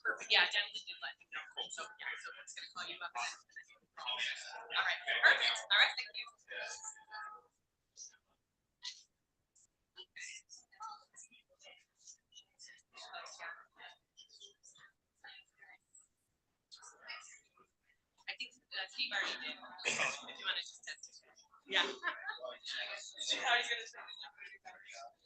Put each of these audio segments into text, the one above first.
Perfect. Yeah, Jenny did let me know. So yeah, so it's gonna call you up. All right. Perfect. All right. Thank you. I think Steve already did. If you want to just test it. Yeah. How are you gonna say?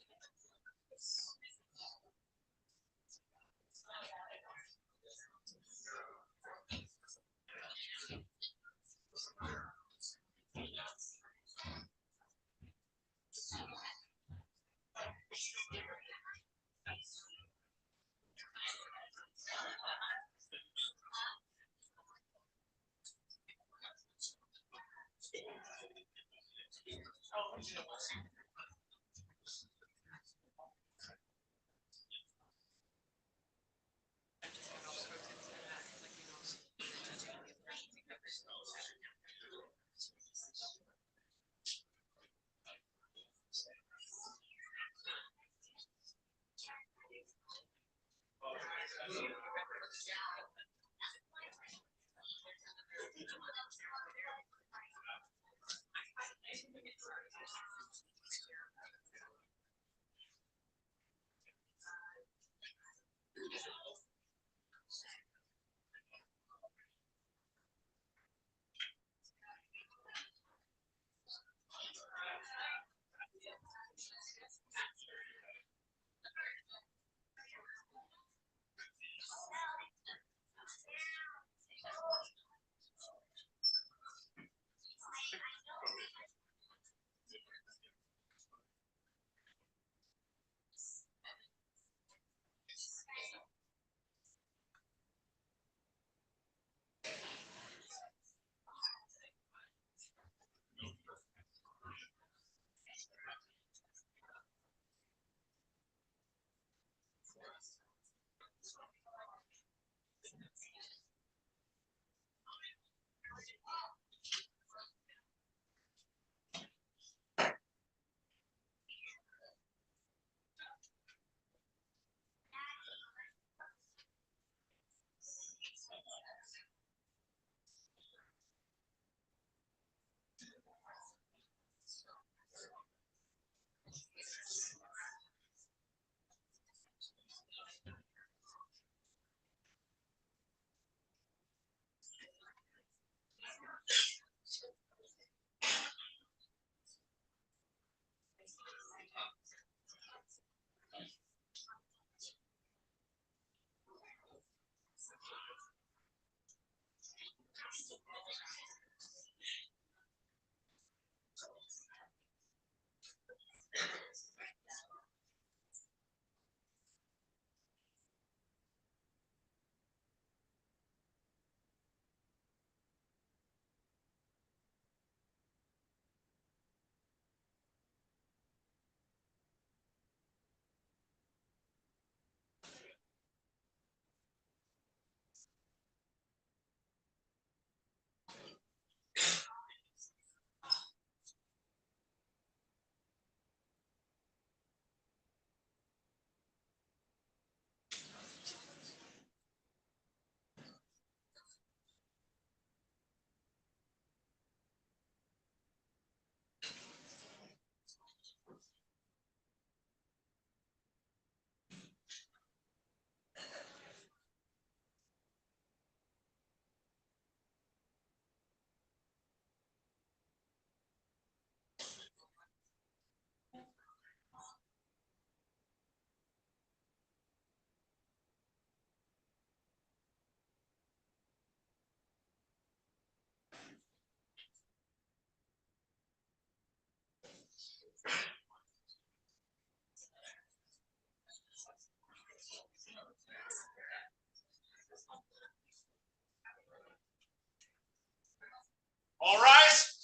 All rise.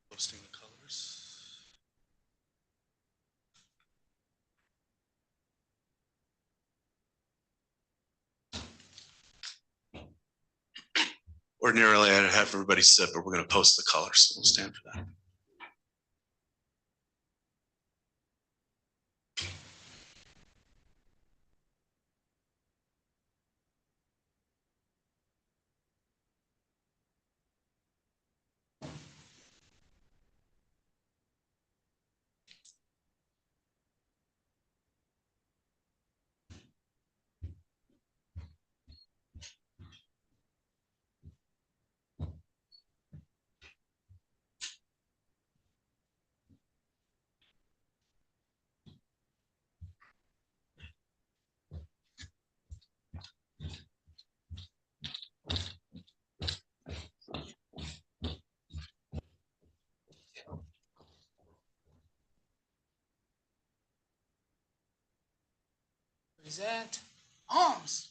Posting the colors. Ordinarily, I'd have everybody sit, but we're going to post the colors, so we'll stand for that. Present arms.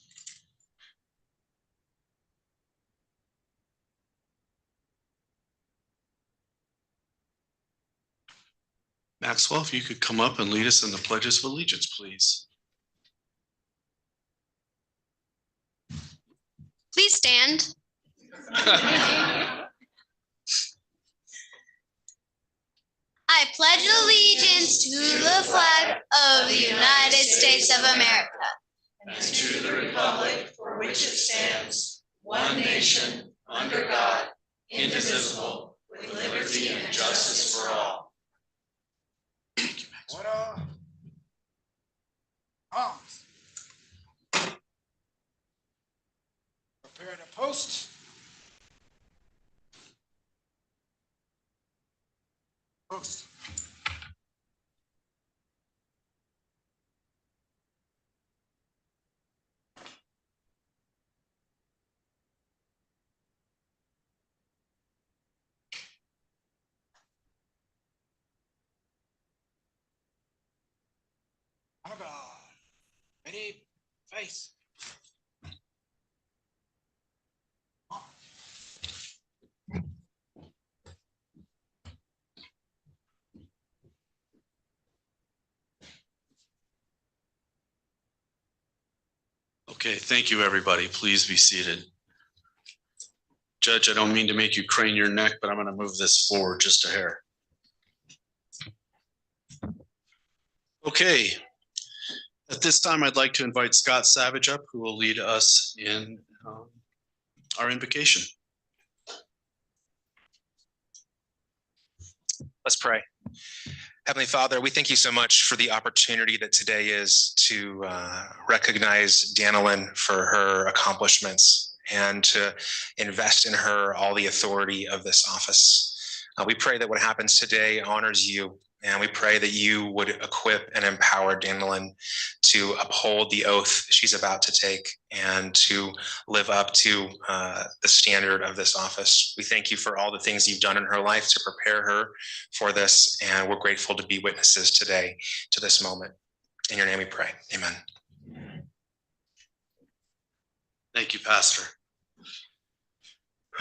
Maxwell, if you could come up and lead us in the pledges of allegiance, please. Please stand. I pledge allegiance to the flag of the United States of America and to the republic for which it stands, one nation, under God, indivisible, with liberty and justice for all. Order. Arms. Prepare to post. Post. Oh God. Ready, face. Okay, thank you, everybody. Please be seated. Judge, I don't mean to make you crane your neck, but I'm going to move this forward just a hair. Okay. At this time, I'd like to invite Scott Savage up, who will lead us in our invocation. Let's pray. Heavenly Father, we thank you so much for the opportunity that today is to recognize Danilyn for her accomplishments and to invest in her all the authority of this office. We pray that what happens today honors you, and we pray that you would equip and empower Danilyn to uphold the oath she's about to take and to live up to the standard of this office. We thank you for all the things you've done in her life to prepare her for this, and we're grateful to be witnesses today to this moment. In your name we pray, amen. Thank you, Pastor.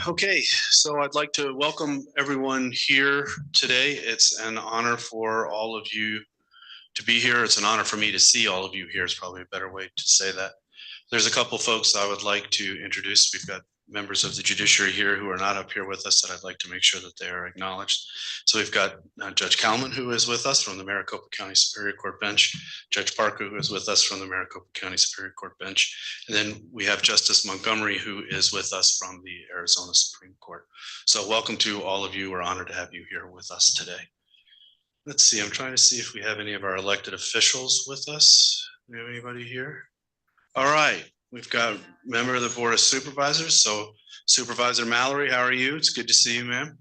Okay, so I'd like to welcome everyone here today. It's an honor for all of you to be here. It's an honor for me to see all of you here is probably a better way to say that. There's a couple folks I would like to introduce. We've got members of the judiciary here who are not up here with us that I'd like to make sure that they are acknowledged. So we've got Judge Kalman, who is with us from the Maricopa County Superior Court Bench, Judge Parker, who is with us from the Maricopa County Superior Court Bench, and then we have Justice Montgomery, who is with us from the Arizona Supreme Court. So welcome to all of you. We're honored to have you here with us today. Let's see, I'm trying to see if we have any of our elected officials with us. Do we have anybody here? All right. We've got a member of the Board of Supervisors. So Supervisor Mallory, how are you? It's good to see you, ma'am.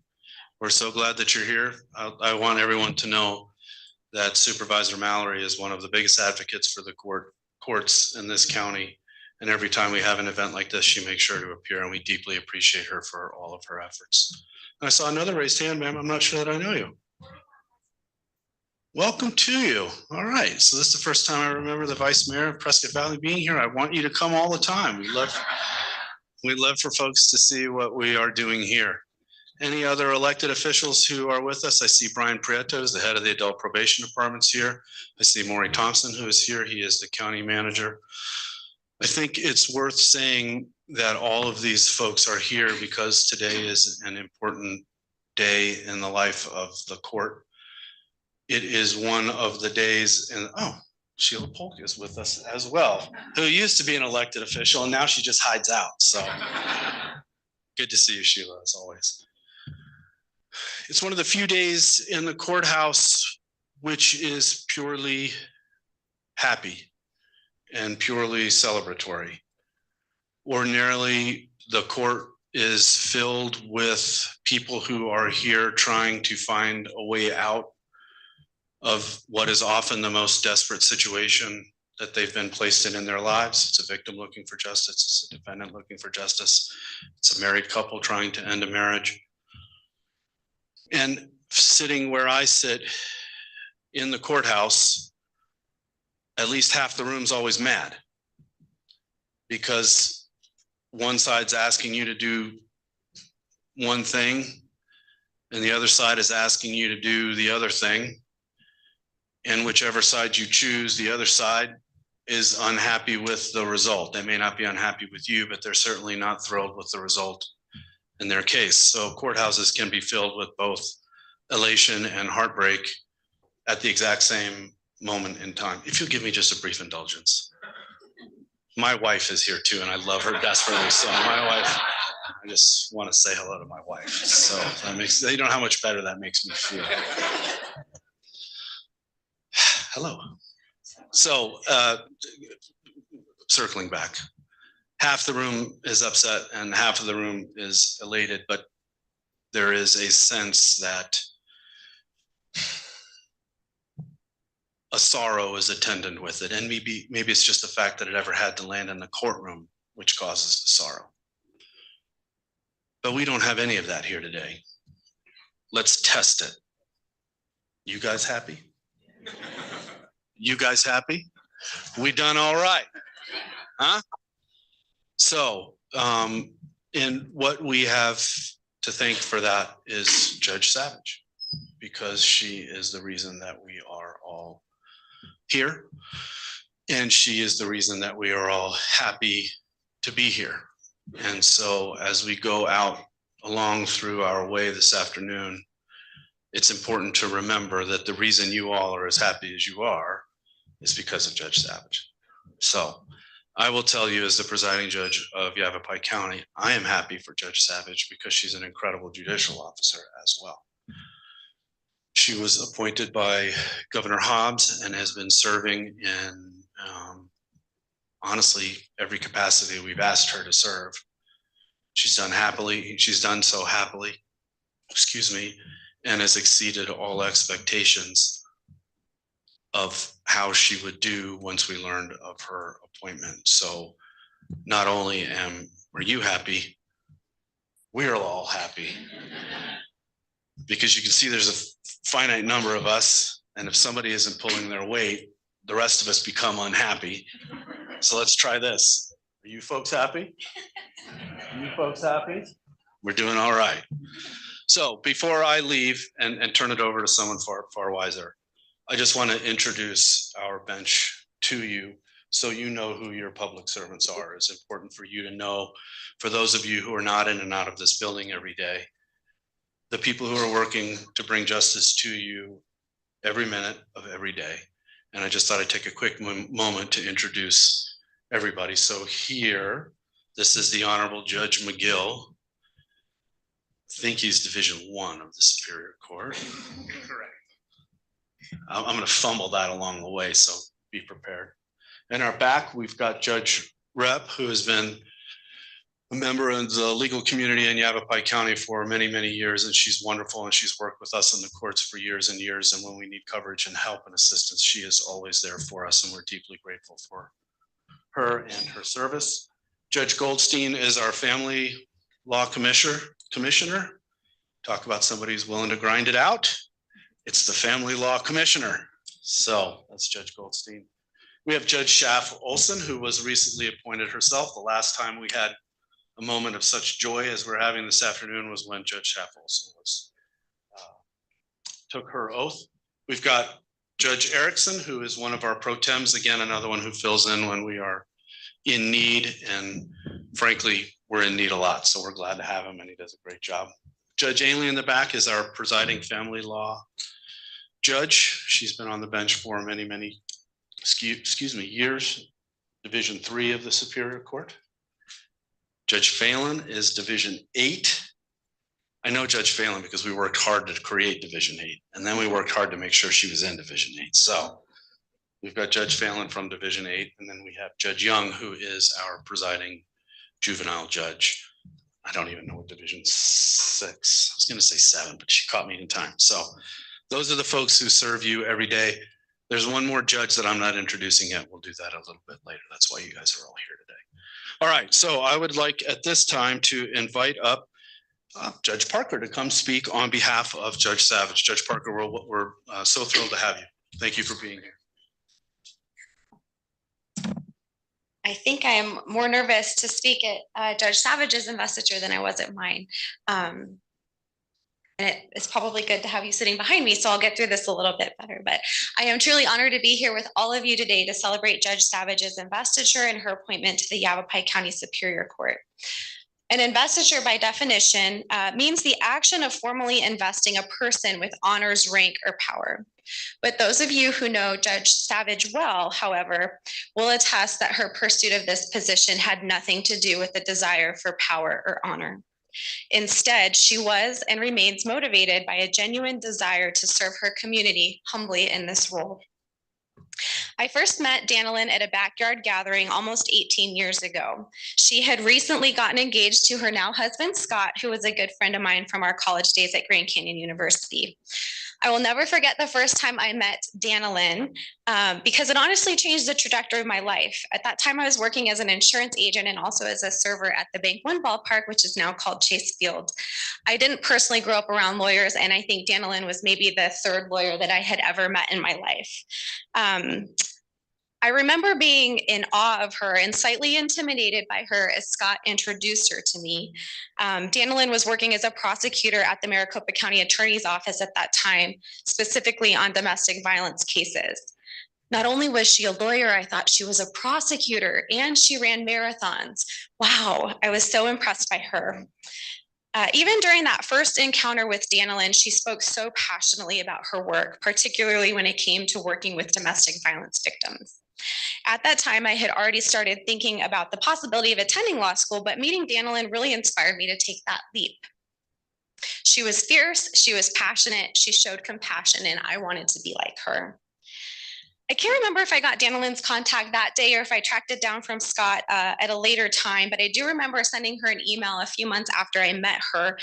We're so glad that you're here. I want everyone to know that Supervisor Mallory is one of the biggest advocates for the courts in this county. And every time we have an event like this, she makes sure to appear, and we deeply appreciate her for all of her efforts. And I saw another raised hand, ma'am. I'm not sure that I know you. Welcome to you. All right. So this is the first time I remember the Vice Mayor of Prescott Valley being here. I want you to come all the time. We love for folks to see what we are doing here. Any other elected officials who are with us? I see Brian Prieto, who's the head of the Adult Probation Departments here. I see Maury Thompson, who is here. He is the county manager. I think it's worth saying that all of these folks are here because today is an important day in the life of the court. It is one of the days, and Sheila Polk is with us as well, who used to be an elected official, and now she just hides out. So good to see you, Sheila, as always. It's one of the few days in the courthouse which is purely happy and purely celebratory. Ordinarily, the court is filled with people who are here trying to find a way out of what is often the most desperate situation that they've been placed in their lives. It's a victim looking for justice. It's a defendant looking for justice. It's a married couple trying to end a marriage. And sitting where I sit in the courthouse at least half the room's always mad because one side's asking you to do one thing and the other side is asking you to do the other thing. And whichever side you choose, the other side is unhappy with the result. They may not be unhappy with you, but they're certainly not thrilled with the result in their case. So courthouses can be filled with both elation and heartbreak at the exact same moment in time. If you'll give me just a brief indulgence. My wife is here too, and I love her desperately. So my wife, I just want to say hello to my wife. So that makes, you know how much better that makes me feel. Hello. So circling back, half the room is upset and half of the room is elated, but there is a sense that a sorrow is attendant with it. And maybe it's just the fact that it ever had to land in the courtroom, which causes the sorrow. But we don't have any of that here today. Let's test it. You guys happy? You guys happy? We done all right, huh? So, and what we have to thank for that is Judge Savage, because she is the reason that we are all here. And she is the reason that we are all happy to be here. And so as we go out along through our way this afternoon, it's important to remember that the reason you all are as happy as you are is because of Judge Savage. So I will tell you, as the presiding judge of Yavapai County, I am happy for Judge Savage because she's an incredible judicial officer as well. She was appointed by Governor Hobbs and has been serving in honestly every capacity we've asked her to serve. She's done happily. She's done so happily, excuse me, and has exceeded all expectations of how she would do once we learned of her appointment. So not only are you happy, we're all happy. Because you can see there's a finite number of us, and if somebody isn't pulling their weight, the rest of us become unhappy. So let's try this. Are you folks happy? Are you folks happy? We're doing all right. So before I leave and turn it over to someone far wiser, I just want to introduce our bench to you so you know who your public servants are. It's important for you to know, for those of you who are not in and out of this building every day, the people who are working to bring justice to you every minute of every day. And I just thought I'd take a quick moment to introduce everybody. So here, this is the Honorable Judge McGill. I think he's Division I of the Superior Court. Correct. I'm going to fumble that along the way, so be prepared. In our back, we've got Judge Rep, who has been a member of the legal community in Yavapai County for many, many years, and she's wonderful, and she's worked with us in the courts for years and years, and when we need coverage and help and assistance, she is always there for us, and we're deeply grateful for her and her service. Judge Goldstein is our family law commissioner. Talk about somebody who's willing to grind it out. It's the family law commissioner. So that's Judge Goldstein. We have Judge Schaff Olson, who was recently appointed herself. The last time we had a moment of such joy as we're having this afternoon was when Judge Schaff Olson took her oath. We've got Judge Erickson, who is one of our pro tems, again, another one who fills in when we are in need. And frankly, we're in need a lot, so we're glad to have him, and he does a great job. Judge Ainley in the back is our presiding family law judge. She's been on the bench for many, many, years. Division III of the Superior Court. Judge Phelan is Division VIII. I know Judge Phelan because we worked hard to create Division VIII, and then we worked hard to make sure she was in Division VIII. So we've got Judge Phelan from Division VIII, and then we have Judge Young, who is our presiding juvenile judge. I don't even know what Division VI. I was going to say 7, but she caught me in time. So those are the folks who serve you every day. There's one more judge that I'm not introducing yet. We'll do that a little bit later. That's why you guys are all here today. All right. So I would like at this time to invite up Judge Parker to come speak on behalf of Judge Savage. Judge Parker, we're so thrilled to have you. Thank you for being here. I think I am more nervous to speak at Judge Savage's investiture than I was at mine. And it's probably good to have you sitting behind me, so I'll get through this a little bit better. But I am truly honored to be here with all of you today to celebrate Judge Savage's investiture and her appointment to the Yavapai County Superior Court. An investiture, by definition, means the action of formally investing a person with honors, rank, or power. But those of you who know Judge Savage well, however, will attest that her pursuit of this position had nothing to do with a desire for power or honor. Instead, she was and remains motivated by a genuine desire to serve her community humbly in this role. I first met Danilyn at a backyard gathering almost 18 years ago. She had recently gotten engaged to her now husband, Scott, who was a good friend of mine from our college days at Grand Canyon University. I will never forget the first time I met Danilyn because it honestly changed the trajectory of my life. At that time, I was working as an insurance agent and also as a server at the Bank One ballpark, which is now called Chase Field. I didn't personally grow up around lawyers, and I think Danilyn was maybe the third lawyer that I had ever met in my life. I remember being in awe of her and slightly intimidated by her as Scott introduced her to me. Danilyn was working as a prosecutor at the Maricopa County Attorney's Office at that time, specifically on domestic violence cases. Not only was she a lawyer, I thought she was a prosecutor, and she ran marathons. Wow, I was so impressed by her. Even during that first encounter with Danilyn, she spoke so passionately about her work, particularly when it came to working with domestic violence victims. At that time, I had already started thinking about the possibility of attending law school, but meeting Danilyn really inspired me to take that leap. She was fierce, she was passionate, she showed compassion, and I wanted to be like her. I can't remember if I got Danilyn's contact that day or if I tracked it down from Scott at a later time, but I do remember sending her an email a few months after I met her,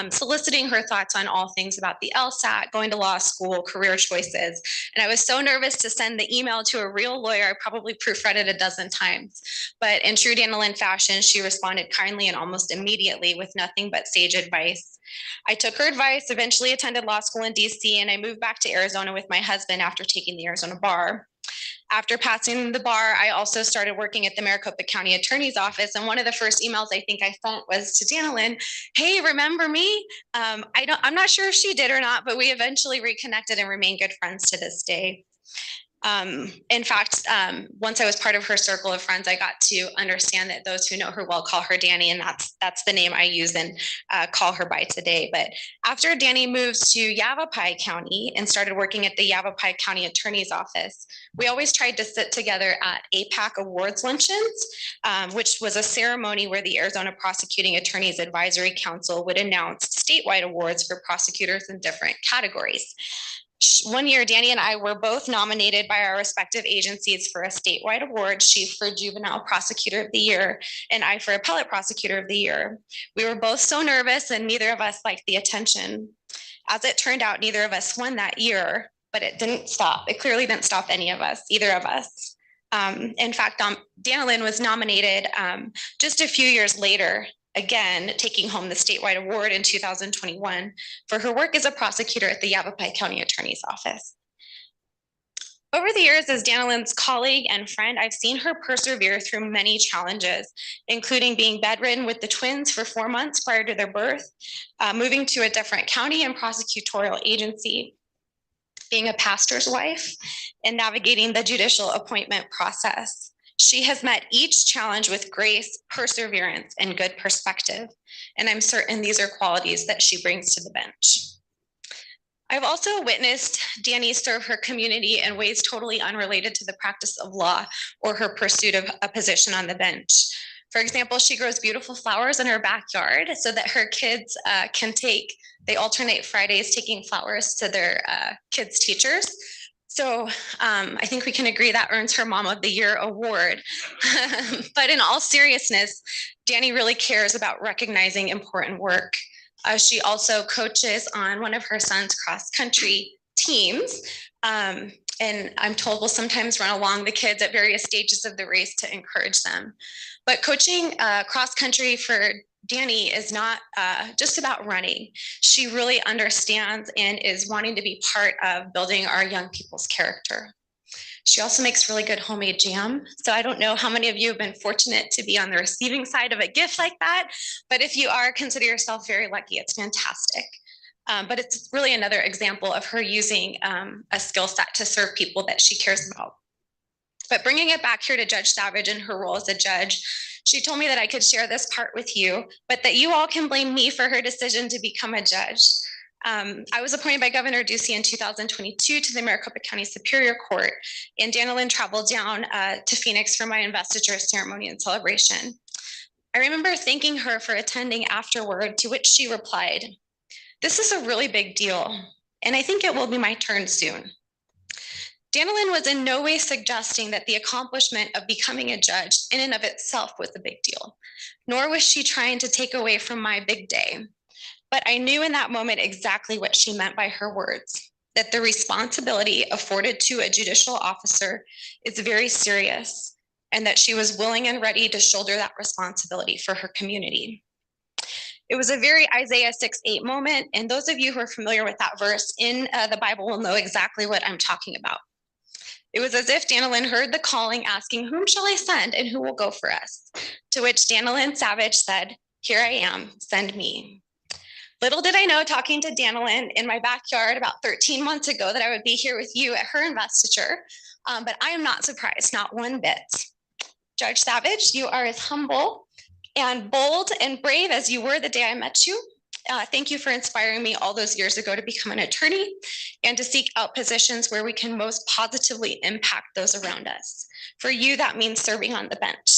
soliciting her thoughts on all things about the LSAT, going to law school, career choices. And I was so nervous to send the email to a real lawyer, I probably proofread it a dozen times. But in true Danilyn fashion, she responded kindly and almost immediately with nothing but sage advice. I took her advice, eventually attended law school in DC, and I moved back to Arizona with my husband after taking the Arizona bar. After passing the bar, I also started working at the Maricopa County Attorney's Office. And one of the first emails I think I sent was to Danilyn, hey, remember me? I'm not sure if she did or not, but we eventually reconnected and remain good friends to this day. In fact, once I was part of her circle of friends, I got to understand that those who know her well call her Danny, and that's the name I use and call her by today. But after Danny moved to Yavapai County and started working at the Yavapai County Attorney's Office, we always tried to sit together at APAC awards luncheons, which was a ceremony where the Arizona Prosecuting Attorneys Advisory Council would announce statewide awards for prosecutors in different categories. One year, Danny and I were both nominated by our respective agencies for a statewide award, she for Juvenile Prosecutor of the Year, and I for Appellate Prosecutor of the Year. We were both so nervous and neither of us liked the attention. As it turned out, neither of us won that year, but it didn't stop. It clearly didn't stop any of us, either of us. In fact, Danilyn was nominated just a few years later, again, taking home the statewide award in 2021 for her work as a prosecutor at the Yavapai County Attorney's Office. Over the years, as Danilyn's colleague and friend, I've seen her persevere through many challenges, including being bedridden with the twins for 4 months prior to their birth, moving to a different county and prosecutorial agency, being a pastor's wife, and navigating the judicial appointment process. She has met each challenge with grace, perseverance, and good perspective. And I'm certain these are qualities that she brings to the bench. I've also witnessed Danny serve her community in ways totally unrelated to the practice of law or her pursuit of a position on the bench. For example, she grows beautiful flowers in her backyard so that her kids they alternate Fridays taking flowers to their kids' teachers. So I think we can agree that earns her Mom of the Year award. But in all seriousness, Danny really cares about recognizing important work. She also coaches on one of her son's cross-country teams. And I'm told will sometimes run along the kids at various stages of the race to encourage them. But coaching cross-country for Danny is not just about running. She really understands and is wanting to be part of building our young people's character. She also makes really good homemade jam. So I don't know how many of you have been fortunate to be on the receiving side of a gift like that, but if you are, consider yourself very lucky. It's fantastic. But it's really another example of her using a skill set to serve people that she cares about. But bringing it back here to Judge Savage and her role as a judge, she told me that I could share this part with you, but that you all can blame me for her decision to become a judge. I was appointed by Governor Ducey in 2022 to the Maricopa County Superior Court, and Danilyn traveled down to Phoenix for my investiture ceremony and celebration. I remember thanking her for attending afterward, to which she replied, "This is a really big deal, and I think it will be my turn soon." Danilyn was in no way suggesting that the accomplishment of becoming a judge in and of itself was a big deal, nor was she trying to take away from my big day. But I knew in that moment exactly what she meant by her words, that the responsibility afforded to a judicial officer is very serious, and that she was willing and ready to shoulder that responsibility for her community. It was a very Isaiah 6:8 moment, and those of you who are familiar with that verse in the Bible will know exactly what I'm talking about. It was as if Danilyn heard the calling asking, "Whom shall I send and who will go for us?" To which Danilyn Savage said, "Here I am, send me." Little did I know, talking to Danilyn in my backyard about 13 months ago, that I would be here with you at her investiture, but I am not surprised, not one bit. Judge Savage, you are as humble and bold and brave as you were the day I met you. Thank you for inspiring me all those years ago to become an attorney and to seek out positions where we can most positively impact those around us. For you, that means serving on the bench.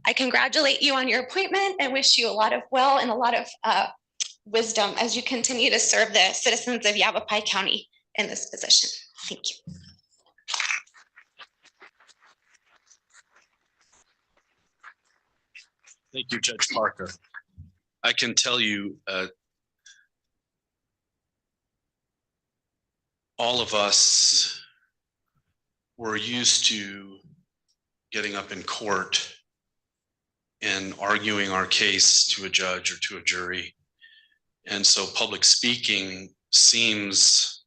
I congratulate you on your appointment and wish you a lot of well and a lot of wisdom as you continue to serve the citizens of Yavapai County in this position. Thank you. Thank you, Judge Parker. I can tell you, all of us were used to getting up in court and arguing our case to a judge or to a jury. And so public speaking seems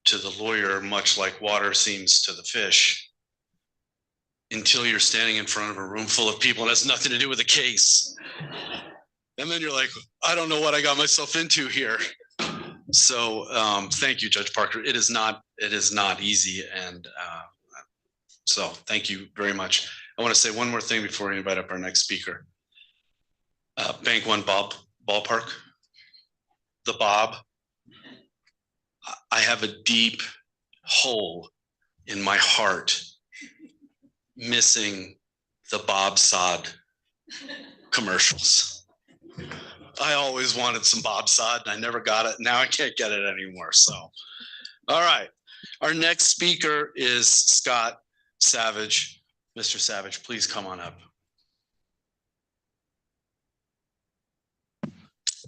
to the lawyer much like water seems to the fish, until you're standing in front of a room full of people and it has nothing to do with the case. And then you're like, I don't know what I got myself into here. So thank you, Judge Parker. It is not easy. And so thank you very much. I want to say one more thing before we invite up our next speaker. Bank One Ballpark, the Bob. I have a deep hole in my heart missing the Bob Sod commercials. I always wanted some Bob Sod and I never got it. Now I can't get it anymore. So, all right. Our next speaker is Scott Savage. Mr. Savage, please come on up.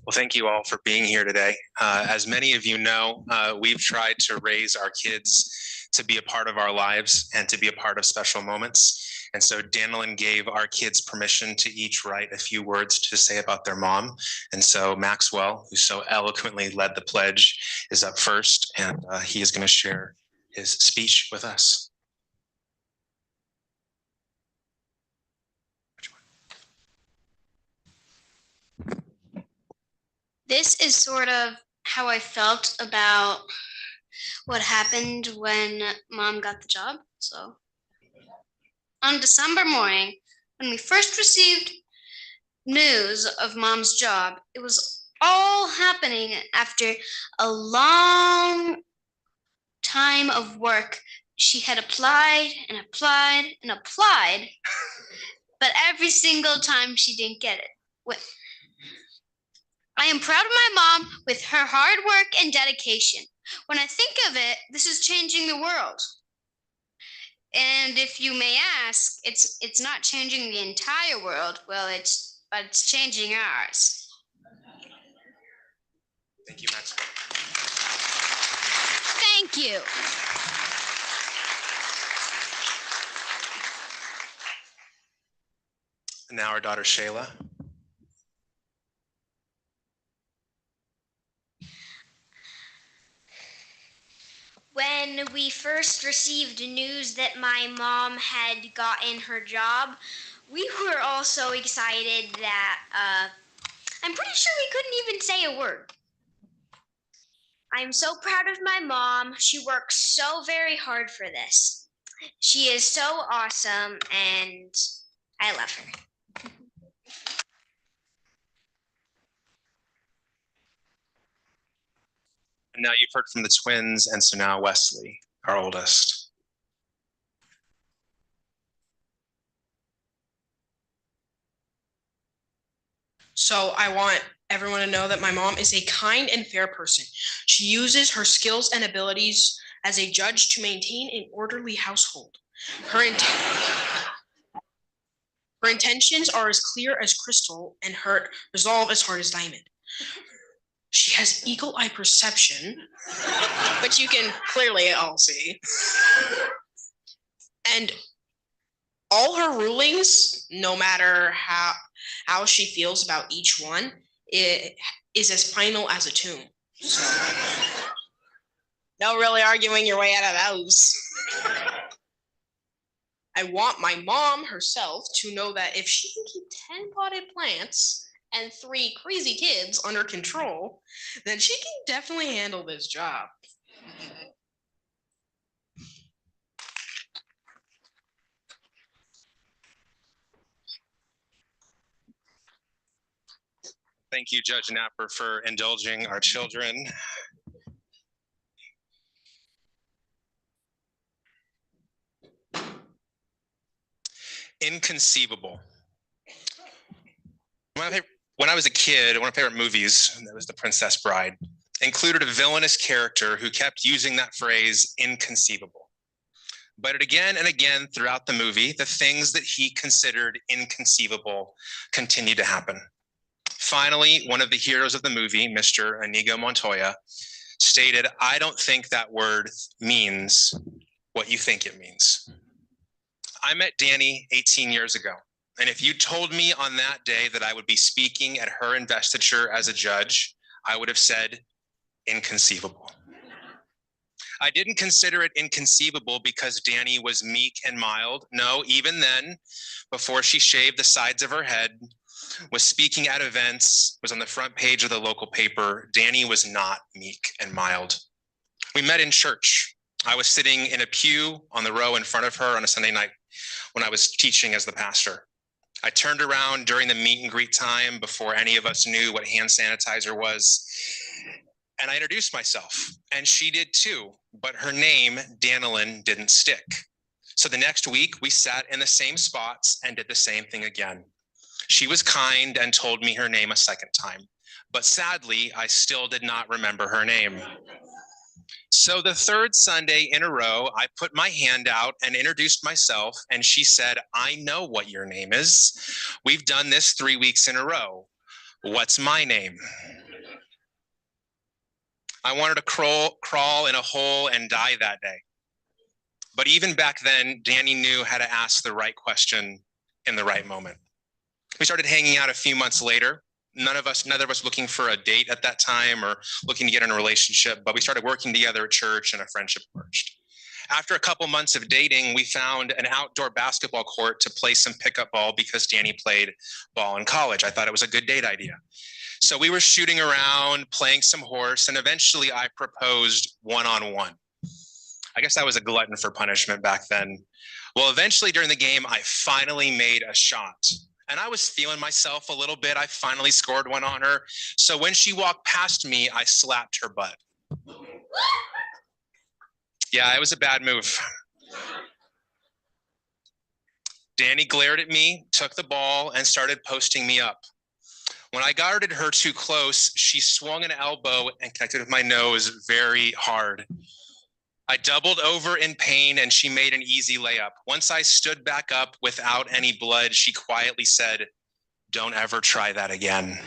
Well, thank you all for being here today. As many of you know, we've tried to raise our kids to be a part of our lives and to be a part of special moments. And so Danilyn gave our kids permission to each write a few words to say about their mom. And so Maxwell, who so eloquently led the pledge, is up first, and he is going to share his speech with us. This is sort of how I felt about what happened when Mom got the job. So on December morning, when we first received news of Mom's job, it was all happening after a long time of work. She had applied and applied and applied, but every single time she didn't get it. I am proud of my mom with her hard work and dedication. When I think of it, this is changing the world. And if you may ask, it's not changing the entire world. Well, but it's changing ours. Thank you, Maxwell. Thank you. And now our daughter, Shayla. When when we first received news that my mom had gotten her job, we were all so excited that I'm pretty sure we couldn't even say a word. I'm so proud of my mom. She works so very hard for this. She is so awesome, and I love her. And now you've heard from the twins, and so now Wesley, our oldest. So I want everyone to know that my mom is a kind and fair person. She uses her skills and abilities as a judge to maintain an orderly household. Her intentions are as clear as crystal and her resolve as hard as diamond. She has eagle eye perception, which you can clearly all see. And all her rulings, no matter how she feels about each one, it is as final as a tomb. So, no really arguing your way out of those. I want my mom herself to know that if she can keep 10 potted plants and 3 crazy kids under control, then she can definitely handle this job. Thank you, Judge Napper, for indulging our children. Inconceivable. When I was a kid, one of my favorite movies, that was The Princess Bride, included a villainous character who kept using that phrase, inconceivable. But again and again throughout the movie, the things that he considered inconceivable continued to happen. Finally, one of the heroes of the movie, Mr. Inigo Montoya, stated, "I don't think that word means what you think it means." I met Danny 18 years ago. And if you told me on that day that I would be speaking at her investiture as a judge, I would have said, inconceivable. I didn't consider it inconceivable because Danny was meek and mild. No, even then, before she shaved the sides of her head, was speaking at events, was on the front page of the local paper, Danny was not meek and mild. We met in church. I was sitting in a pew on the row in front of her on a Sunday night when I was teaching as the pastor. I turned around during the meet and greet time before any of us knew what hand sanitizer was. And I introduced myself, and she did too, but her name, Danilyn, didn't stick. So the next week, we sat in the same spots and did the same thing again. She was kind and told me her name a second time, but sadly, I still did not remember her name. So the third Sunday in a row, I put my hand out and introduced myself, and she said, "I know what your name is. We've done this 3 weeks in a row. What's my name?" I wanted to crawl in a hole and die that day. But even back then, Danny knew how to ask the right question in the right moment. We started hanging out a few months later. Neither of us looking for a date at that time or looking to get in a relationship, but we started working together at church and a friendship emerged. After a couple months of dating, we found an outdoor basketball court to play some pickup ball because Danny played ball in college. I thought it was a good date idea. So we were shooting around, playing some horse, and eventually I proposed one-on-one. I guess I was a glutton for punishment back then. Well, eventually during the game, I finally made a shot. And I was feeling myself a little bit. I finally scored one on her. So when she walked past me, I slapped her butt. Yeah, it was a bad move. Danny glared at me, took the ball, and started posting me up. When I guarded her too close, she swung an elbow and connected with my nose very hard. I doubled over in pain and she made an easy layup. Once I stood back up without any blood, she quietly said, "Don't ever try that again."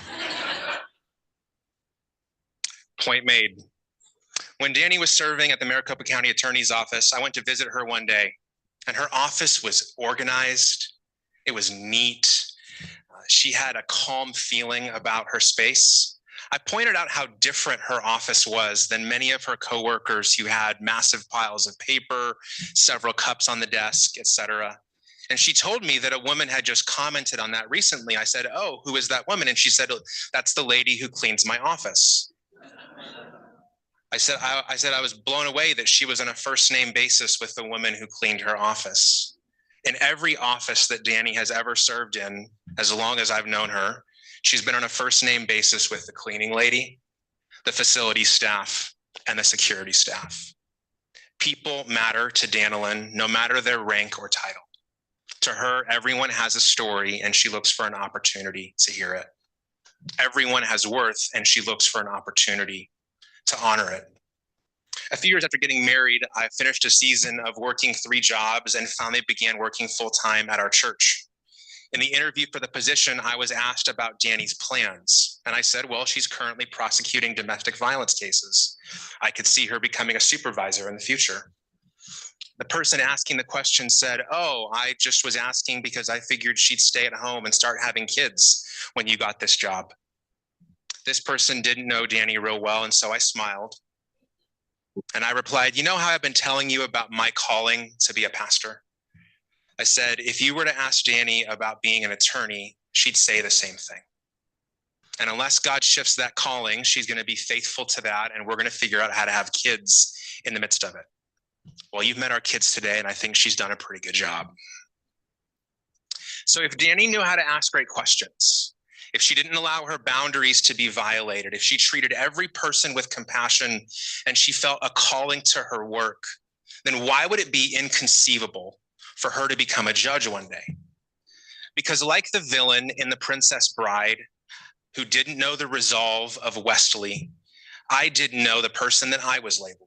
Point made. When Danny was serving at the Maricopa County Attorney's Office, I went to visit her one day, and her office was organized. It was neat. She had a calm feeling about her space. I pointed out how different her office was than many of her coworkers who had massive piles of paper, several cups on the desk, etc. And she told me that a woman had just commented on that recently. I said, "Oh, who is that woman?" And she said, "That's the lady who cleans my office." I said I was blown away that she was on a first name basis with the woman who cleaned her office. In every office that Danny has ever served in, as long as I've known her, she's been on a first name basis with the cleaning lady, the facility staff, and the security staff. People matter to Danilyn, no matter their rank or title. To her, everyone has a story, and she looks for an opportunity to hear it. Everyone has worth, and she looks for an opportunity to honor it. A few years after getting married, I finished a season of working 3 jobs and finally began working full-time at our church. In the interview for the position, I was asked about Danny's plans. And I said, well, she's currently prosecuting domestic violence cases. I could see her becoming a supervisor in the future. The person asking the question said, oh, I just was asking because I figured she'd stay at home and start having kids when you got this job. This person didn't know Danny real well, and so I smiled. And I replied, you know how I've been telling you about my calling to be a pastor? I said, if you were to ask Danny about being an attorney, she'd say the same thing. And unless God shifts that calling, she's going to be faithful to that, and we're going to figure out how to have kids in the midst of it. Well, you've met our kids today, and I think she's done a pretty good job. So if Danny knew how to ask great questions, if she didn't allow her boundaries to be violated, if she treated every person with compassion and she felt a calling to her work, then why would it be inconceivable for her to become a judge one day? Because like the villain in The Princess Bride, who didn't know the resolve of Westley, I didn't know the person that I was labeling.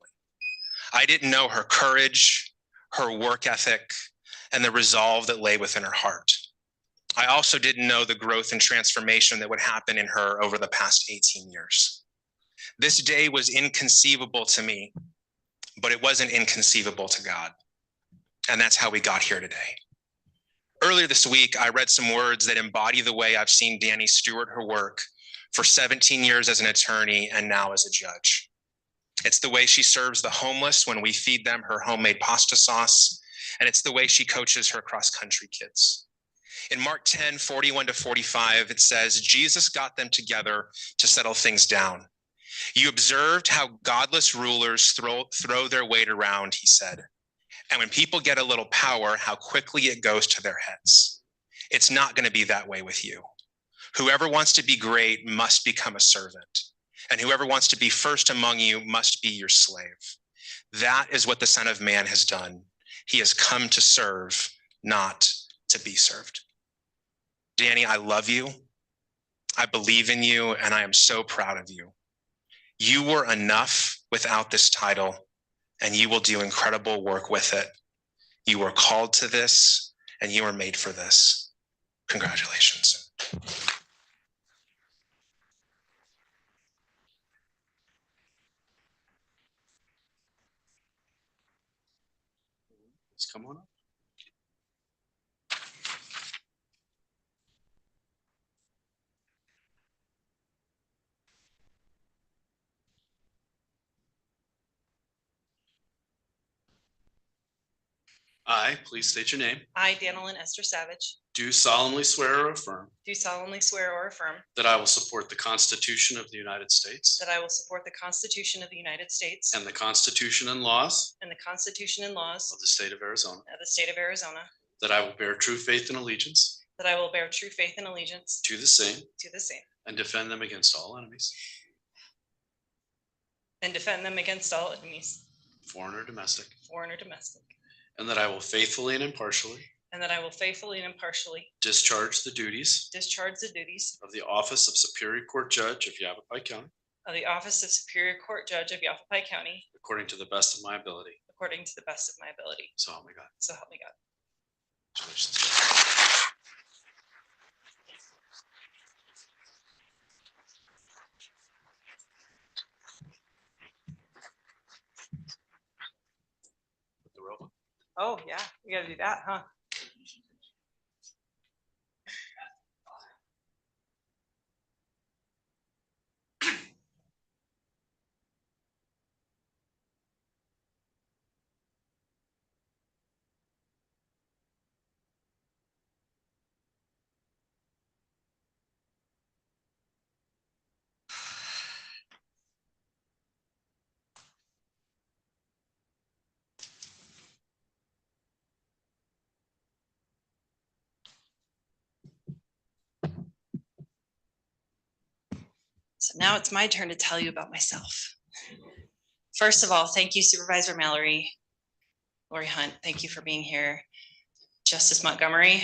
I didn't know her courage, her work ethic, and the resolve that lay within her heart. I also didn't know the growth and transformation that would happen in her over the past 18 years. This day was inconceivable to me, but it wasn't inconceivable to God. And that's how we got here today. Earlier this week, I read some words that embody the way I've seen Danny steward her work for 17 years as an attorney and now as a judge. It's the way she serves the homeless when we feed them her homemade pasta sauce, and it's the way she coaches her cross-country kids. In Mark 10:41-45, it says, Jesus got them together to settle things down. You observed how godless rulers throw their weight around, he said. And when people get a little power, how quickly it goes to their heads. It's not going to be that way with you. Whoever wants to be great must become a servant. And whoever wants to be first among you must be your slave. That is what the Son of Man has done. He has come to serve, not to be served. Danny, I love you. I believe in you, and I am so proud of you. You were enough without this title, and you will do incredible work with it. You were called to this, and you were made for this. Congratulations. Let's come on up. I, please state your name, I, Danilyn Esther Savage, do solemnly swear or affirm do solemnly swear or affirm that I will support the Constitution of the United States that I will support the Constitution of the United States and the Constitution and laws and the Constitution and laws of the state of Arizona, of the state of Arizona, that I will bear true faith and allegiance that I will bear true faith and allegiance to the same to the same and defend them against all enemies, and defend them against all enemies, foreign or domestic, foreign or domestic, and that I will faithfully and impartially and that I will faithfully and impartially discharge the duties discharge the duties of the office of Superior Court Judge of Yavapai County of the office of Superior Court Judge of Yavapai County according to the best of my ability. according to the best of my ability. So help me God. So help me God. Congratulations. Put the robe on. Oh, yeah, we gotta do that, huh? So now it's my turn to tell you about myself. First of all, thank you, Supervisor Mallory. Lori Hunt, thank you for being here. Justice Montgomery,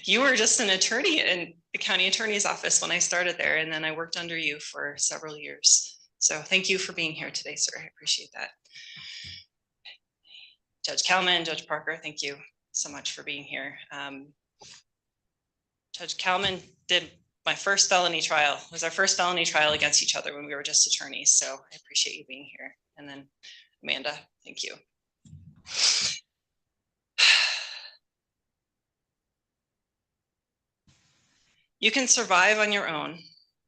you were just an attorney in the county attorney's office when I started there, and then I worked under you for several years. So thank you for being here today, sir. I appreciate that. Judge Kalman, Judge Parker, thank you so much for being here. Judge Kalman did my first felony trial. It was our first felony trial against each other when we were just attorneys. So I appreciate you being here. And then Amanda, thank you. You can survive on your own.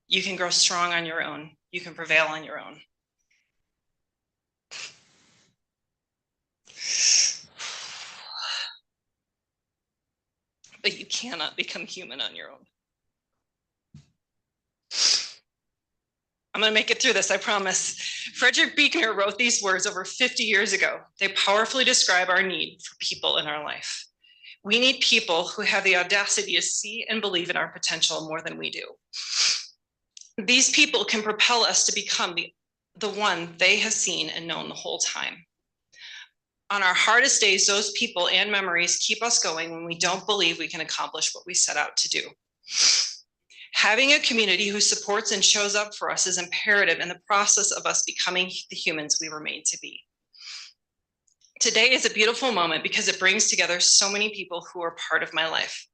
You can grow strong on your own. You can prevail on your own. But you cannot become human on your own. I'm going to make it through this, I promise. Frederick Buechner wrote these words over 50 years ago. They powerfully describe our need for people in our life. We need people who have the audacity to see and believe in our potential more than we do. These people can propel us to become the one they have seen and known the whole time. On our hardest days, those people and memories keep us going when we don't believe we can accomplish what we set out to do. Having a community who supports and shows up for us is imperative in the process of us becoming the humans we were made to be. Today is a beautiful moment because it brings together so many people who are part of my life.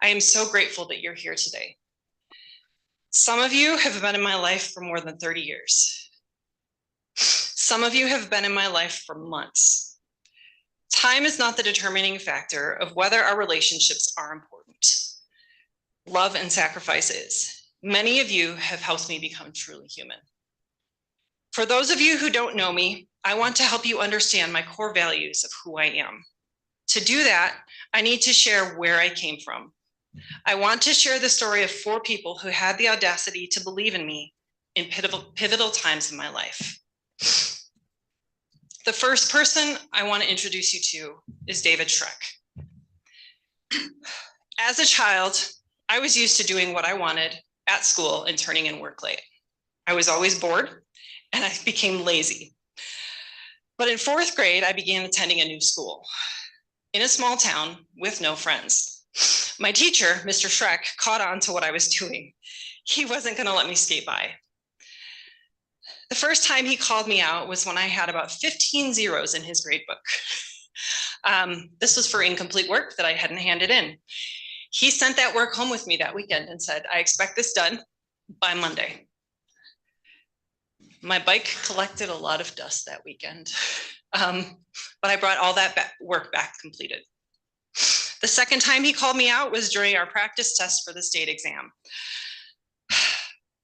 I am so grateful that you're here today. Some of you have been in my life for more than 30 years. Some of you have been in my life for months. Time is not the determining factor of whether our relationships are important. Love and sacrifice is. Many of you have helped me become truly human. For those of you who don't know me, I want to help you understand my core values of who I am. To do that, I need to share where I came from. I want to share the story of 4 people who had the audacity to believe in me in pivotal times in my life. The first person I want to introduce you to is David Schreck. As a child, I was used to doing what I wanted at school and turning in work late. I was always bored and I became lazy. But in 4th grade, I began attending a new school in a small town with no friends. My teacher, Mr. Schreck, caught on to what I was doing. He wasn't going to let me skate by. The first time he called me out was when I had about 15 zeros in his grade book. This was for incomplete work that I hadn't handed in. He sent that work home with me that weekend and said, I expect this done by Monday. My bike collected a lot of dust that weekend, but I brought all that work back completed. The second time he called me out was during our practice test for the state exam.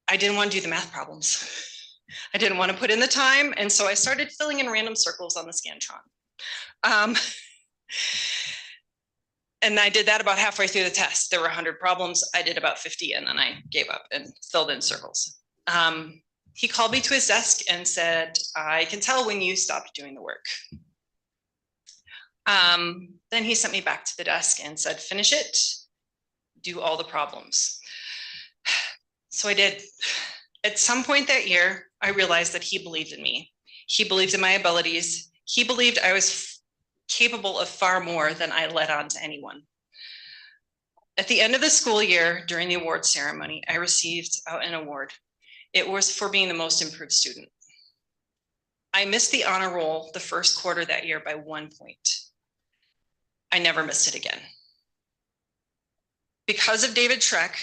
I didn't want to do the math problems. I didn't want to put in the time, and so I started filling in random circles on the Scantron. And I did that about halfway through the test. There were 100 problems. I did about 50, and then I gave up and filled in circles. He called me to his desk and said, I can tell when you stopped doing the work. Then he sent me back to the desk and said, finish it, do all the problems. So I did. At some point that year, I realized that he believed in me. He believed in my abilities. He believed I was capable of far more than I let on to anyone. At the end of the school year, during the award ceremony, I received an award. It was for being the most improved student. I missed the honor roll the first quarter that year by 1 point. I never missed it again. Because of David Schreck,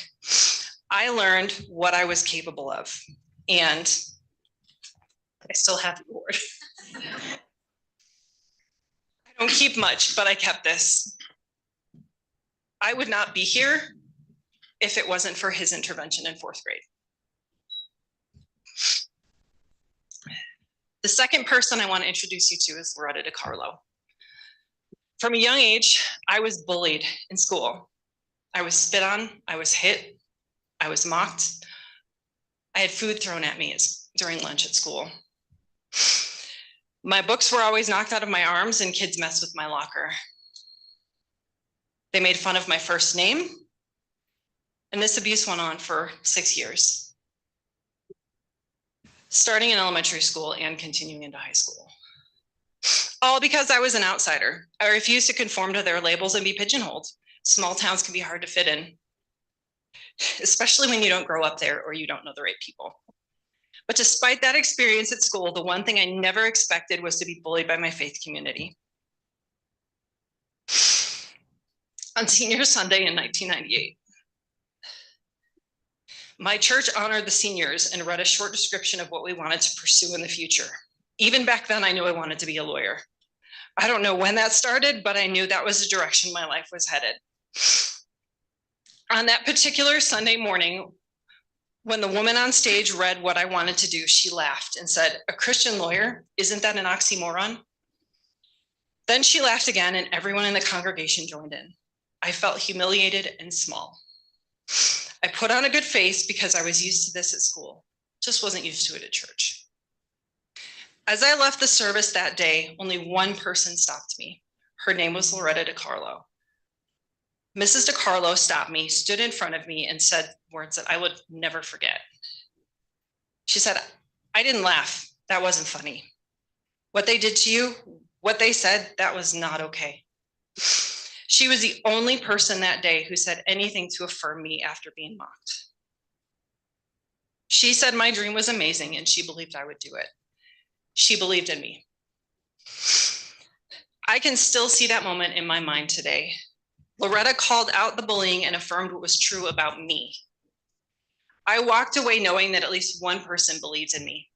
I learned what I was capable of, and I still have the award. I don't keep much, but I kept this. I would not be here if it wasn't for his intervention in 4th grade. The second person I want to introduce you to is Loretta DiCarlo. From a young age, I was bullied in school. I was spit on, I was hit, I was mocked. I had food thrown at me during lunch at school. My books were always knocked out of my arms and kids messed with my locker. They made fun of my first name, and this abuse went on for 6 years. starting in elementary school and continuing into high school. All because I was an outsider. I refused to conform to their labels and be pigeonholed. Small towns can be hard to fit in, especially when you don't grow up there or you don't know the right people. But despite that experience at school, the one thing I never expected was to be bullied by my faith community. On Senior Sunday in 1998, my church honored the seniors and read a short description of what we wanted to pursue in the future. Even back then, I knew I wanted to be a lawyer. I don't know when that started, but I knew that was the direction my life was headed. On that particular Sunday morning, when the woman on stage read what I wanted to do, she laughed and said, "A Christian lawyer? Isn't that an oxymoron?" Then she laughed again, and everyone in the congregation joined in. I felt humiliated and small. I put on a good face because I was used to this at school, just wasn't used to it at church. As I left the service that day, only one person stopped me. Her name was Loretta DiCarlo. Mrs. DiCarlo stopped me, stood in front of me, and said words that I would never forget. She said, "I didn't laugh. That wasn't funny. What they did to you, what they said, that was not okay." She was the only person that day who said anything to affirm me after being mocked. She said my dream was amazing and she believed I would do it. She believed in me. I can still see that moment in my mind today. Loretta called out the bullying and affirmed what was true about me. I walked away knowing that at least one person believed in me.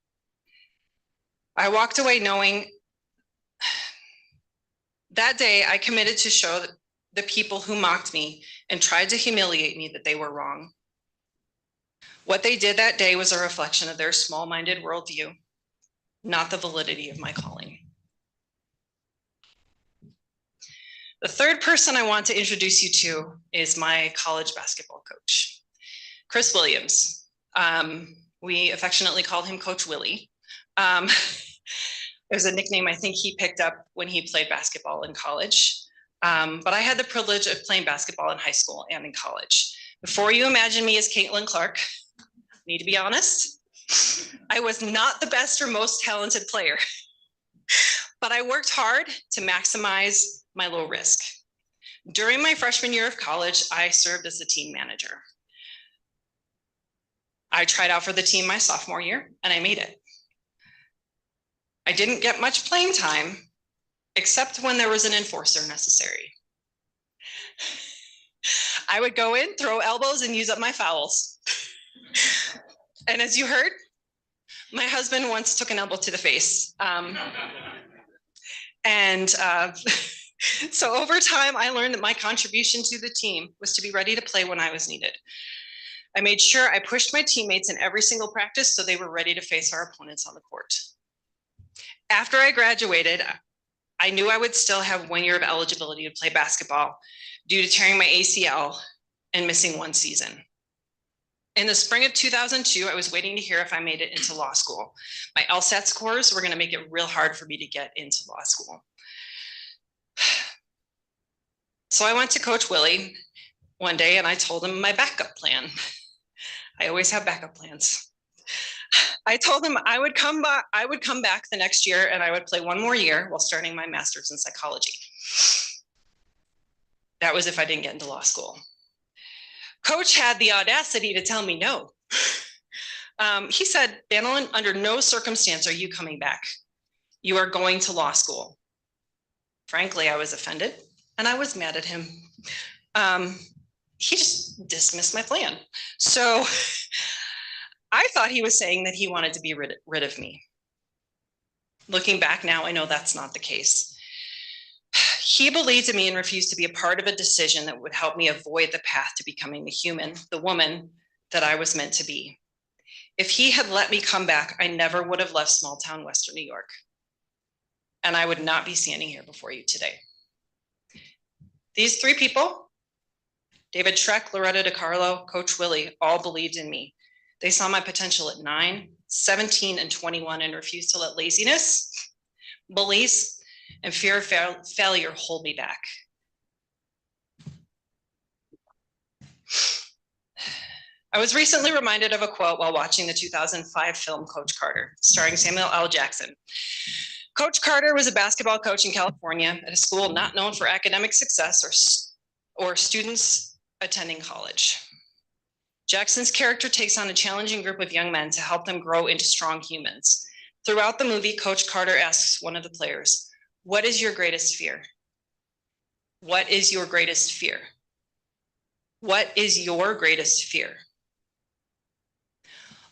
I walked away knowing that day I committed to show the people who mocked me and tried to humiliate me that they were wrong. What they did that day was a reflection of their small-minded worldview, not the validity of my calling. The third person I want to introduce you to is my college basketball coach, Chris Williams. We affectionately call him Coach Willie. It was a nickname I think he picked up when he played basketball in college. But I had the privilege of playing basketball in high school and in college. Before you imagine me as Caitlin Clark, I need to be honest, I was not the best or most talented player, but I worked hard to maximize my low risk. During my freshman year of college, I served as the team manager. I tried out for the team my sophomore year and I made it. I didn't get much playing time, except when there was an enforcer necessary. I would go in, throw elbows, and use up my fouls. And as you heard, my husband once took an elbow to the face. So over time, I learned that my contribution to the team was to be ready to play when I was needed. I made sure I pushed my teammates in every single practice so they were ready to face our opponents on the court. After I graduated, I knew I would still have 1 year of eligibility to play basketball due to tearing my ACL and missing one season. In the spring of 2002, I was waiting to hear if I made it into law school. My LSAT scores were going to make it real hard for me to get into law school. So I went to Coach Willie one day and I told him my backup plan. I always have backup plans. I told him I would come back the next year and I would play 1 more year while starting my master's in psychology. That was if I didn't get into law school. Coach had the audacity to tell me no. He said, "Danilyn, under no circumstance are you coming back. You are going to law school." Frankly, I was offended and I was mad at him. He just dismissed my plan. So I thought he was saying that he wanted to be rid of me. Looking back now, I know that's not the case. He believed in me and refused to be a part of a decision that would help me avoid the path to becoming the woman that I was meant to be. If he had let me come back, I never would have left small town Western New York. And I would not be standing here before you today. These 3 people, David Schreck, Loretta DiCarlo, Coach Willie, all believed in me. They saw my potential at 9, 17, and 21 and refused to let laziness, bullies, and fear of failure hold me back. I was recently reminded of a quote while watching the 2005 film Coach Carter, starring Samuel L. Jackson. Coach Carter was a basketball coach in California at a school not known for academic success or students attending college. Jackson's character takes on a challenging group of young men to help them grow into strong humans. Throughout the movie, Coach Carter asks one of the players, "What is your greatest fear? What is your greatest fear? What is your greatest fear?"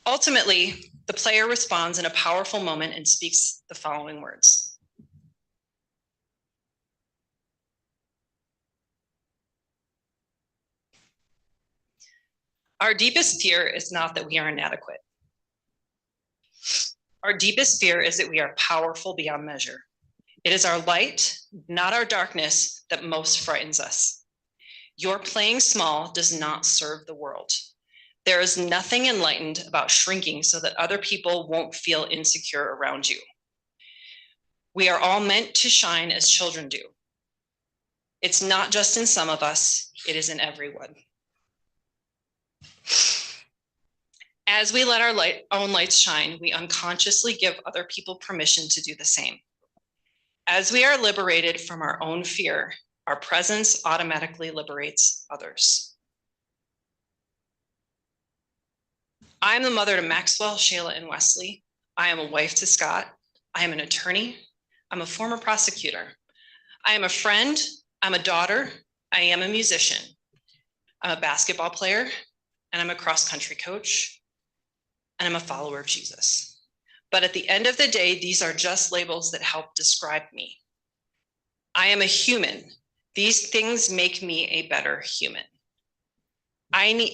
Ultimately, the player responds in a powerful moment and speaks the following words. Our deepest fear is not that we are inadequate. Our deepest fear is that we are powerful beyond measure. It is our light, not our darkness, that most frightens us. Your playing small does not serve the world. There is nothing enlightened about shrinking so that other people won't feel insecure around you. We are all meant to shine as children do. It's not just in some of us, it is in everyone. As we let our own lights shine, we unconsciously give other people permission to do the same. As we are liberated from our own fear, our presence automatically liberates others. I am the mother to Maxwell, Shayla, and Wesley. I am a wife to Scott. I am an attorney. I'm a former prosecutor. I am a friend. I'm a daughter. I am a musician. I'm a basketball player, and I'm a cross-country coach, and I'm a follower of Jesus. But at the end of the day, these are just labels that help describe me. I am a human. These things make me a better human.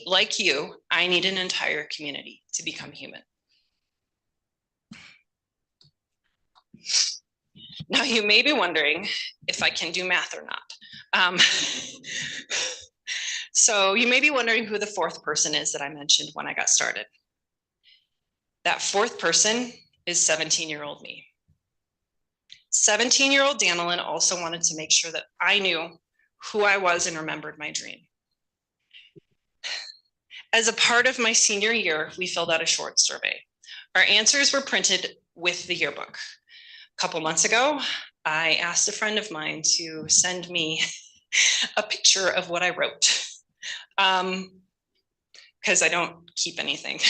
Like you, I need an entire community to become human. Now you may be wondering if I can do math or not. So you may be wondering who the fourth person is that I mentioned when I got started. That fourth person is 17-year-old me. 17-year-old Danilyn also wanted to make sure that I knew who I was and remembered my dream. As a part of my senior year, we filled out a short survey. Our answers were printed with the yearbook. A couple months ago, I asked a friend of mine to send me a picture of what I wrote, because I don't keep anything.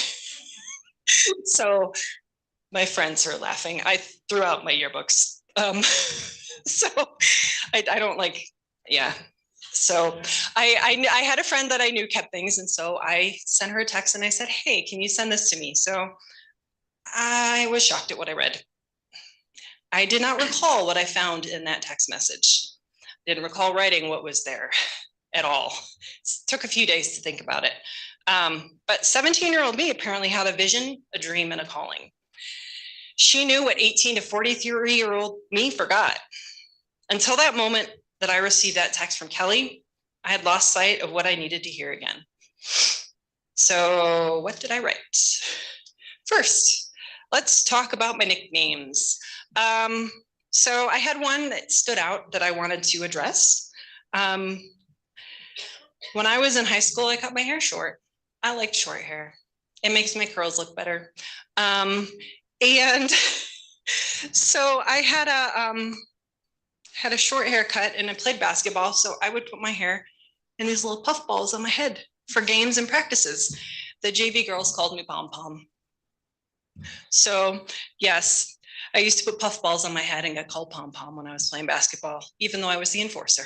So my friends are laughing. I threw out my yearbooks. So I don't like, yeah. So I had a friend that I knew kept things. And so I sent her a text and I said, "Hey, can you send this to me?" So I was shocked at what I read. I did not recall what I found in that text message. Didn't recall writing what was there at all. It took a few days to think about it. But 17-year-old me apparently had a vision, a dream, and a calling. She knew what 18 to 43-year-old me forgot. Until that moment that I received that text from Kelly, I had lost sight of what I needed to hear again. So what did I write? First, let's talk about my nicknames. So I had one that stood out that I wanted to address. When I was in high school, I cut my hair short. I liked short hair. It makes my curls look better. And so I had a short haircut and I played basketball. So I would put my hair in these little puff balls on my head for games and practices. The JV girls called me Pom Pom. So yes, I used to put puff balls on my head and get called Pom Pom when I was playing basketball, even though I was the enforcer.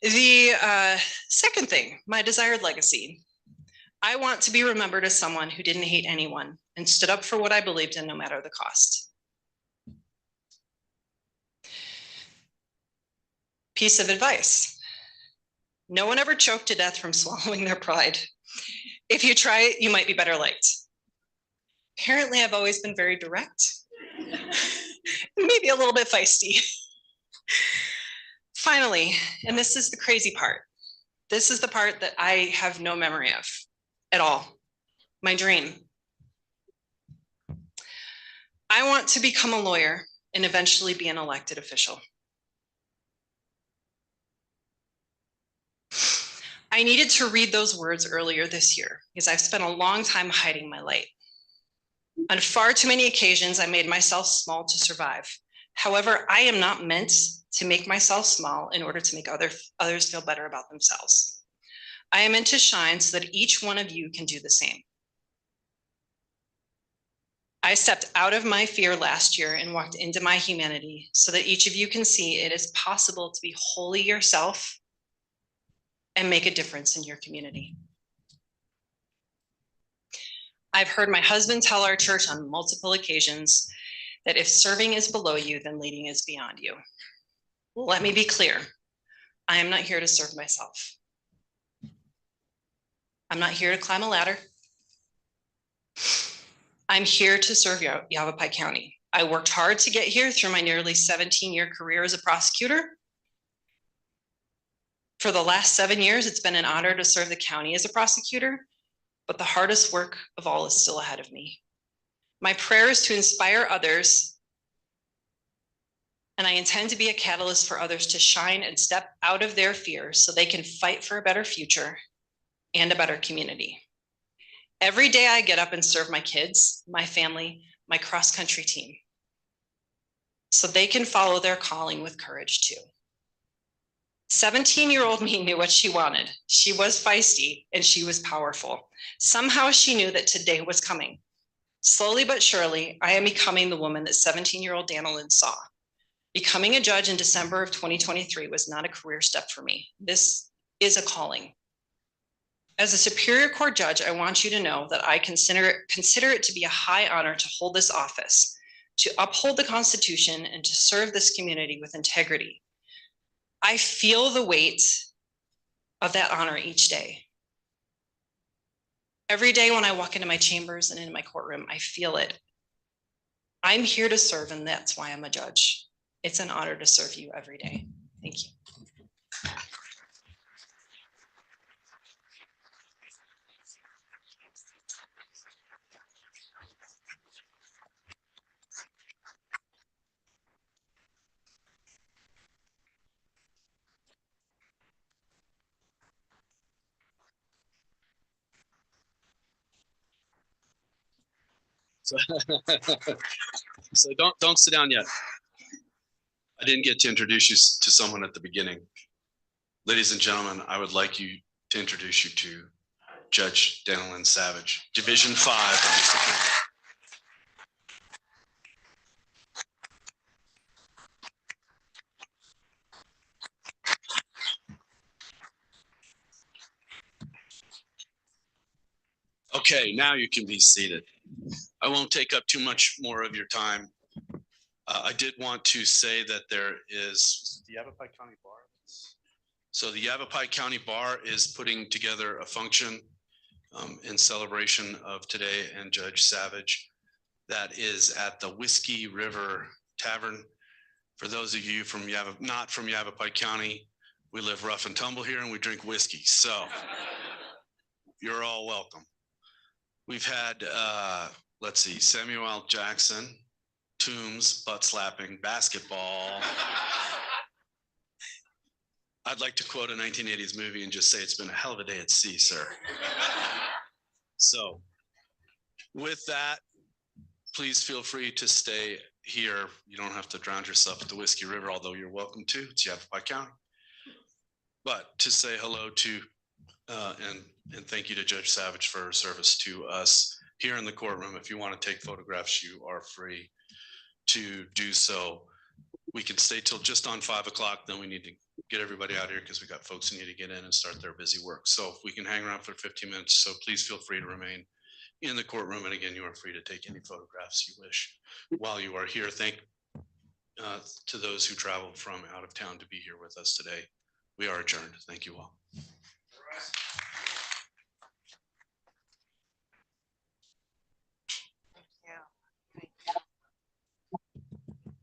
The second thing, my desired legacy. I want to be remembered as someone who didn't hate anyone and stood up for what I believed in no matter the cost. Piece of advice. No one ever choked to death from swallowing their pride. If you try it, you might be better liked. Apparently, I've always been very direct, maybe a little bit feisty. Finally, and this is the crazy part. This is the part that I have no memory of at all. My dream. I want to become a lawyer and eventually be an elected official. I needed to read those words earlier this year because I've spent a long time hiding my light. On far too many occasions, I made myself small to survive. However, I am not meant to make myself small in order to make others feel better about themselves. I am meant to shine so that each one of you can do the same. I stepped out of my fear last year and walked into my humanity so that each of you can see it is possible to be wholly yourself and make a difference in your community. I've heard my husband tell our church on multiple occasions that if serving is below you, then leading is beyond you. Let me be clear. I am not here to serve myself. I'm not here to climb a ladder. I'm here to serve Yavapai County. I worked hard to get here through my nearly 17-year career as a prosecutor. For the last 7 years, it's been an honor to serve the county as a prosecutor, but the hardest work of all is still ahead of me. My prayer is to inspire others, and I intend to be a catalyst for others to shine and step out of their fears so they can fight for a better future and a better community. Every day I get up and serve my kids, my family, my cross-country team, so they can follow their calling with courage too. 17-year-old me knew what she wanted. She was feisty and she was powerful. Somehow she knew that today was coming. Slowly but surely, I am becoming the woman that 17-year-old Danilyn saw. Becoming a judge in December of 2023 was not a career step for me. This is a calling. As a Superior Court judge, I want you to know that I consider it to be a high honor to hold this office, to uphold the Constitution, and to serve this community with integrity. I feel the weight of that honor each day. Every day when I walk into my chambers and into my courtroom, I feel it. I'm here to serve, and that's why I'm a judge. It's an honor to serve you every day. Thank you. So don't sit down yet. I didn't get to introduce you to someone at the beginning. Ladies and gentlemen, I would like you to introduce you to Judge Danilyn Savage, Division 5 of the Supreme Court. Okay, now you can be seated. I won't take up too much more of your time. I did want to say that there is the Yavapai County Bar. So the Yavapai County Bar is putting together a function in celebration of today and Judge Savage. That is at the Whiskey River Tavern. For those of you from not from Yavapai County, we live rough and tumble here and we drink whiskey. So you're all welcome. We've had, let's see, Samuel L. Jackson, Tombs, butt slapping, basketball. I'd like to quote a 1980s movie and just say it's been a hell of a day at sea, sir. So with that, please feel free to stay here. You don't have to drown yourself at the Whiskey River, although you're welcome to. It's Yavapai County. But to say hello to and thank you to Judge Savage for her service to us here in the courtroom. If you want to take photographs, you are free to do so. We can stay till just on 5 o'clock, then we need to get everybody out here because we got folks who need to get in and start their busy work. So if we can hang around for 15 minutes, so please feel free to remain in the courtroom. And again, you are free to take any photographs you wish while you are here. Thank to those who traveled from out of town to be here with us today. We are adjourned. Thank you all.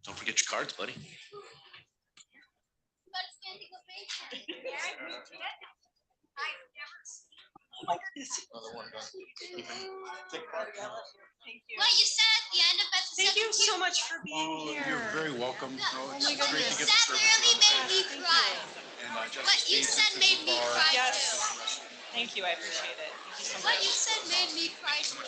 Don't forget your cards, buddy. What you said at the end of it. Thank you so much for being here. You're very welcome. No, it's Oh my great to goodness. get the That service. really made me cry. And What you said made me cry Yes. too. Thank you, I appreciate it. Thank you so What much. you said made me cry too.